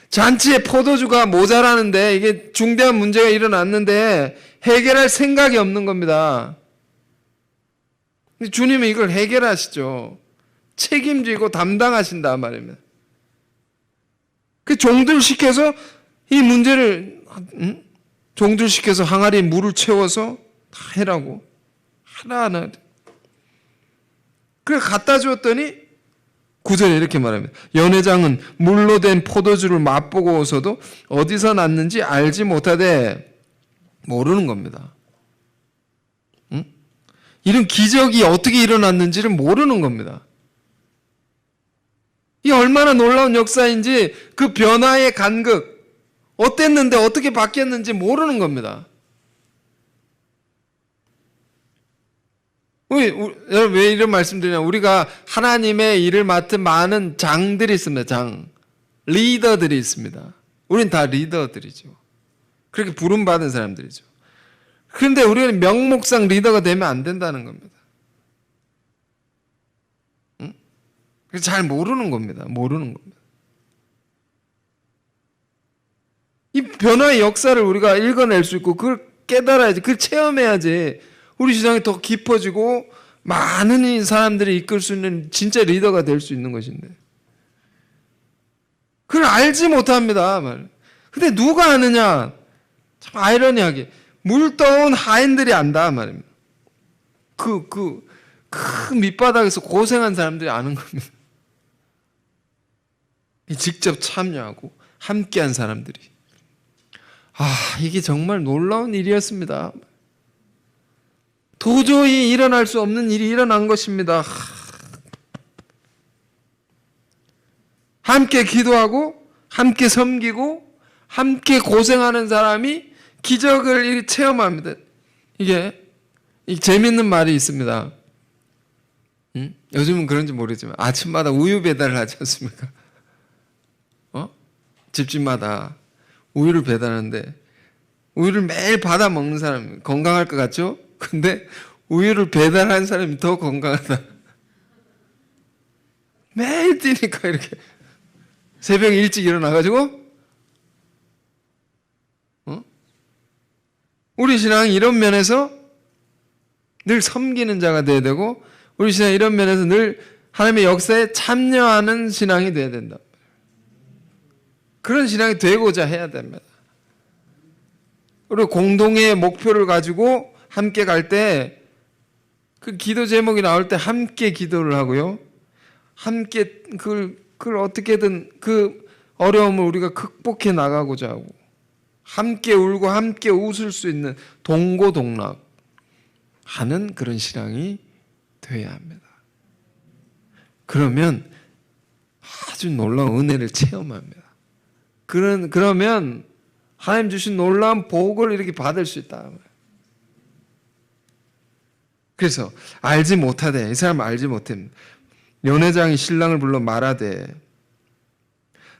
잔치에 포도주가 모자라는데, 이게 중대한 문제가 일어났는데 해결할 생각이 없는 겁니다. 주님은 이걸 해결하시죠. 책임지고 담당하신다 말입니다. 그 종들 시켜서 이 문제를, 종들 시켜서 항아리에 물을 채워서 다 해라고. 하나하나. 그래 갖다 주었더니 9절에 이렇게 말합니다. 연회장은 물로 된 포도주를 맛보고서도 어디서 났는지 알지 못하되, 모르는 겁니다. 이런 기적이 어떻게 일어났는지를 모르는 겁니다. 이 얼마나 놀라운 역사인지, 그 변화의 간극, 어땠는데 어떻게 바뀌었는지 모르는 겁니다. 왜 이런 말씀드리냐? 우리가 하나님의 일을 맡은 많은 장들이 있습니다. 장, 리더들이 있습니다. 우린 다 리더들이죠. 그렇게 부름받은 사람들이죠. 그런데 우리는 명목상 리더가 되면 안 된다는 겁니다. 그래서 잘 모르는 겁니다. 모르는 겁니다. 이 변화의 역사를 우리가 읽어낼 수 있고 그걸 깨달아야지, 그걸 체험해야지 우리 신앙이 더 깊어지고 많은 사람들이 이끌 수 있는 진짜 리더가 될 수 있는 것인데, 그걸 알지 못합니다. 근데 누가 아느냐? 참 아이러니하게 물떠온 하인들이 안다 말입니다. 그 밑바닥에서 고생한 사람들이 아는 겁니다. 직접 참여하고 함께한 사람들이. 이게 정말 놀라운 일이었습니다. 도저히 일어날 수 없는 일이 일어난 것입니다. 함께 기도하고 함께 섬기고 함께 고생하는 사람이 기적을 체험합니다. 이게 재밌는 말이 있습니다. 요즘은 그런지 모르지만 아침마다 우유 배달을 하지 않습니까? 집집마다 우유를 배달하는데 우유를 매일 받아 먹는 사람이 건강할 것 같죠? 근데 우유를 배달하는 사람이 더 건강하다. 매일 뛰니까 이렇게 새벽에 일찍 일어나가지고 우리 신앙이 이런 면에서 늘 섬기는 자가 돼야 되고 우리 신앙이 이런 면에서 늘 하나님의 역사에 참여하는 신앙이 돼야 된다. 그런 신앙이 되고자 해야 됩니다. 그리고 공동의 목표를 가지고 함께 갈 때 그 기도 제목이 나올 때 함께 기도를 하고요. 함께 그걸 어떻게든 그 어려움을 우리가 극복해 나가고자 하고 함께 울고 함께 웃을 수 있는 동고동락 하는 그런 신앙이 되어야 합니다. 그러면 아주 놀라운 은혜를 체험합니다. 그러면 하나님 주신 놀라운 복을 이렇게 받을 수 있다. 그래서 알지 못하되 이 사람 알지 못해. 연회장이 신랑을 불러 말하되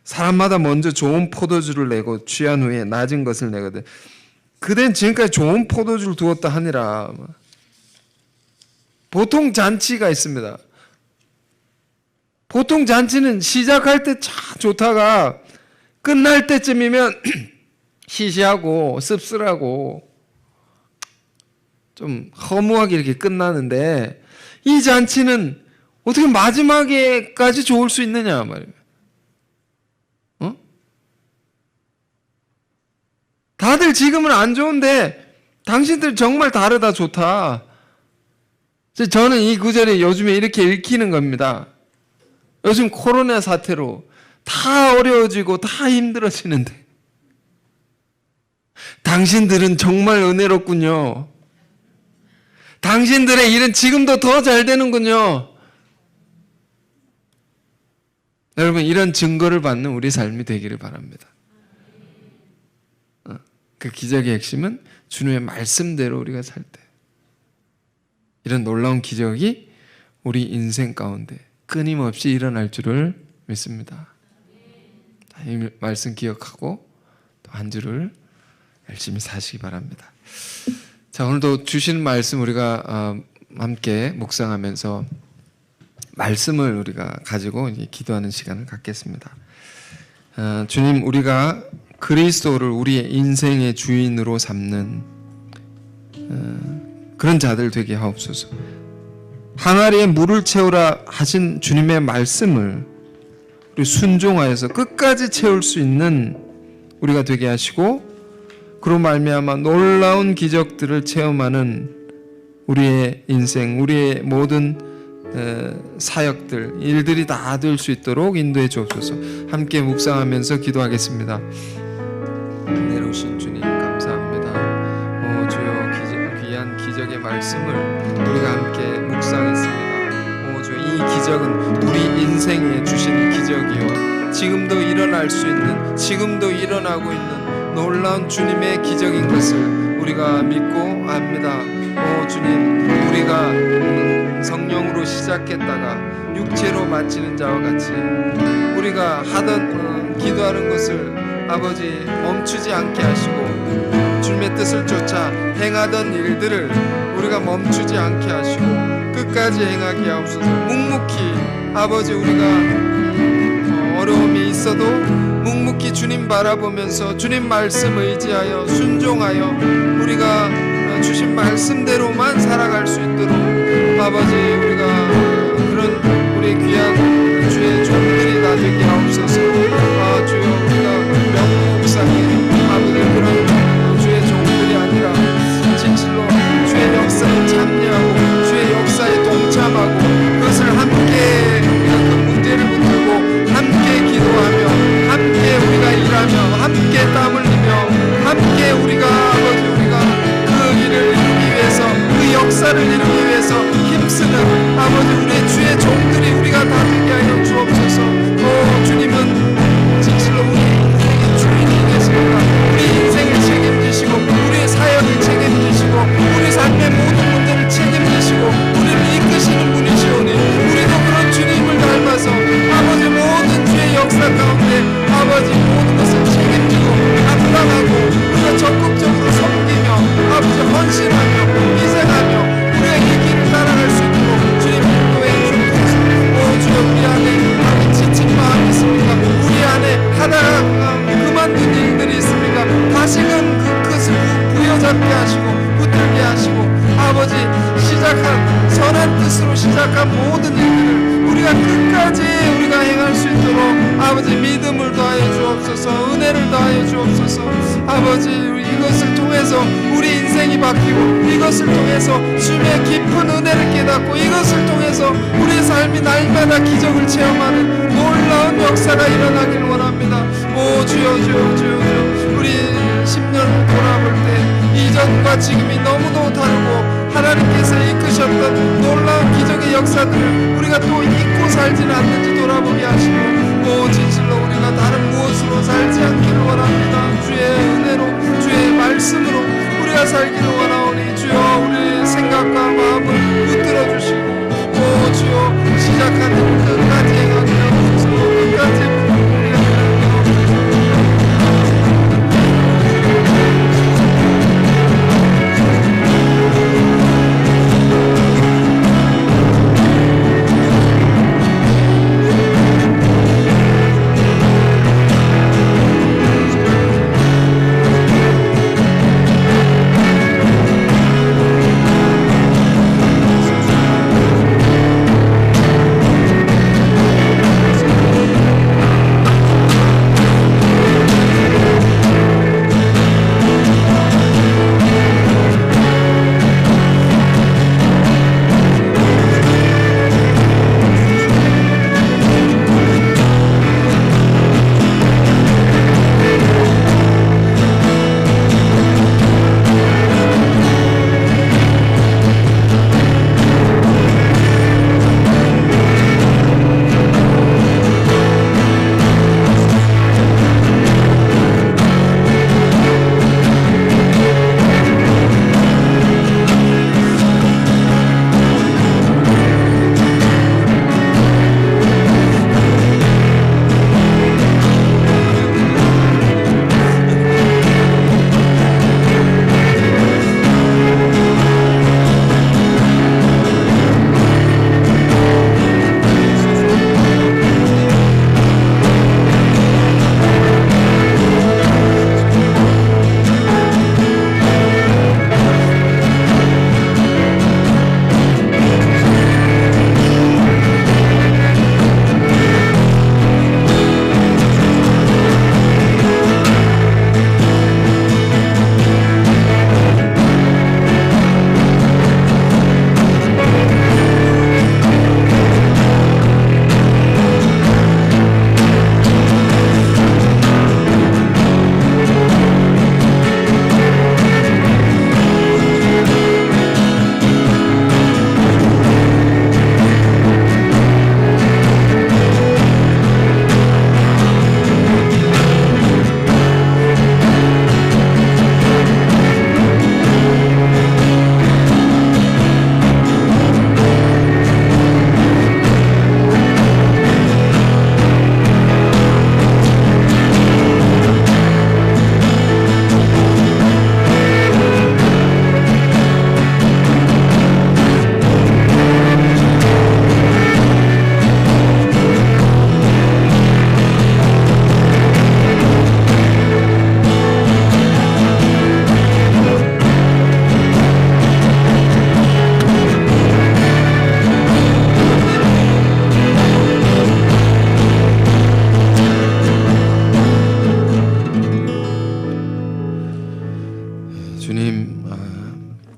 사람마다 먼저 좋은 포도주를 내고 취한 후에 낮은 것을 내거든. 그댄 지금까지 좋은 포도주를 두었다 하니라. 보통 잔치가 있습니다. 보통 잔치는 시작할 때 참 좋다가 끝날 때쯤이면 시시하고 씁쓸하고 좀 허무하게 이렇게 끝나는데 이 잔치는 어떻게 마지막에까지 좋을 수 있느냐 말이에요. 다들 지금은 안 좋은데 당신들 정말 다르다 좋다. 저는 이 구절이 요즘에 이렇게 읽히는 겁니다. 요즘 코로나 사태로 다 어려워지고 다 힘들어지는데 당신들은 정말 은혜롭군요. 당신들의 일은 지금도 더 잘 되는군요. 여러분 이런 증거를 받는 우리 삶이 되기를 바랍니다. 그 기적의 핵심은 주님의 말씀대로 우리가 살 때 이런 놀라운 기적이 우리 인생 가운데 끊임없이 일어날 줄을 믿습니다. 이 말씀 기억하고 또 한 주를 열심히 사시기 바랍니다. 자, 오늘도 주신 말씀 우리가 함께 묵상하면서 말씀을 우리가 가지고 기도하는 시간을 갖겠습니다. 주님, 우리가 그리스도를 우리의 인생의 주인으로 삼는 그런 자들 되게 하옵소서. 항아리에 물을 채우라 하신 주님의 말씀을 우리 순종하여서 끝까지 채울 수 있는 우리가 되게 하시고 그로 말미암아 놀라운 기적들을 체험하는 우리의 인생, 우리의 모든 사역들, 일들이 다 될 수 있도록 인도해 주옵소서. 함께 묵상하면서 기도하겠습니다. 내려오신 주님 감사합니다. 주여 귀한 기적의 말씀을 우리가 함께 묵상했습니다. 주여 이 기적은 우리 인생에 주신 기적이요 지금도 일어날 수 있는, 지금도 일어나고 있는 놀라운 주님의 기적인 것을 우리가 믿고 압니다. 주님, 우리가 성령으로 시작했다가 육체로 마치는 자와 같이 우리가 하던 기도하는 것을 아버지 멈추지 않게 하시고 주님의 뜻을 쫓아 행하던 일들을 우리가 멈추지 않게 하시고 끝까지 행하게 하옵소서. 묵묵히 아버지 우리가 어려움이 있어도 묵묵히 주님 바라보면서 주님 말씀 의지하여 순종하여 우리가 주신 말씀대로만 살아갈 수 있도록 아버지 우리가 그런 우리 귀한 주의 종들이 다 되게 하옵소서. 주여 우리가 명목상에 아버지 그런 주의 종들이 아니라 참여하고 주의 역사에 동참하고 그것을 함께 우리가 그 문제를 붙들고 함께 기도하며 함께 우리가 일하며 함께 땀 흘리며 함께 우리가 아버지 우리가 그 일을 이루기 위해서 그 역사를 이루기 위해서 힘쓰는 아버지 우리의 주의 종들이 우리가 다 되게 하여 주옵소서. 주님은 진실로 우리 인생의 주인이 계십니다. 우리 인생을 책임지시고 우리의 사역을 책임지시고 우리 삶의 모든 문제를 책임지시고 우리를 이끄시는 분이시오니 우리도 그런 주님을 닮아서 아버지 모든 주의 역사 가운데 아버지 모든 것을 책임지고 감당하고 우리가 적극적으로 섬기며 아버지 헌신하며 희생하며 우리가 이 길을 따라갈 수 있도록 주님 인도해 주옵소서. 주여 우리 안에 아버지 지친 마음이 있습니까? 우리 안에 하다가 그만둔 일들이 있습니까? 다시금 그것을 부여잡게 하시고 붙들게 하시고 아버지 시작한 선한 뜻으로 시작한 모든 일들을 우리가 끝까지 우리가 행할 수 있도록 아버지 믿음을 더하여 주옵소서. 은혜를 더하여 주옵소서. 아버지 이것을 통해서 우리 인생이 바뀌고 이것을 통해서 주님의 깊은 은혜를 깨닫고 이것을 통해서 우리의 삶이 날마다 기적을 체험하는 놀라운 역사가 일어나길 원합니다. 주여 우리 10년을 돌아볼 때 이전과 지금이 너무도 다르고 하나님께서 이끄셨던 놀라운 기적의 역사들을 우리가 또 잊고 살지는 않는지 돌아보게 하시고 진실로 우리가 다른 무엇으로 살지 않기를 원합니다. 주의 은혜로 주의 말씀으로 우리가 살기를 원하오니 주여 우리의 생각과 마음을 붙들어 주시고 주여 시작하는 끝까지 행하게 하옵소서. 끝까지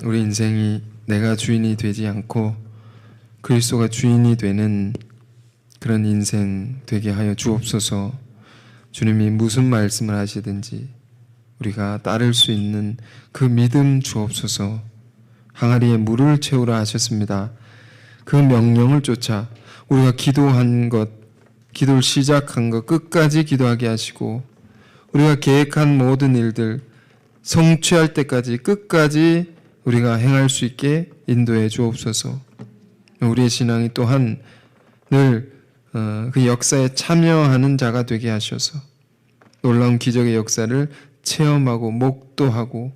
우리 인생이 내가 주인이 되지 않고 그리스도가 주인이 되는 그런 인생 되게 하여 주옵소서. 주님이 무슨 말씀을 하시든지 우리가 따를 수 있는 그 믿음 주옵소서. 항아리에 물을 채우라 하셨습니다. 그 명령을 쫓아 우리가 기도한 것, 기도를 시작한 것 끝까지 기도하게 하시고 우리가 계획한 모든 일들 성취할 때까지 끝까지 우리가 행할 수 있게 인도해 주옵소서. 우리의 신앙이 또한 늘 그 역사에 참여하는 자가 되게 하셔서 놀라운 기적의 역사를 체험하고 목도하고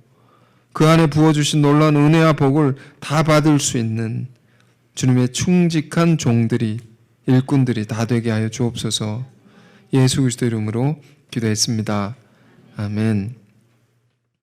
그 안에 부어주신 놀라운 은혜와 복을 다 받을 수 있는 주님의 충직한 종들이, 일꾼들이 다 되게 하여 주옵소서. 예수 그리스도 이름으로 기도했습니다. 아멘.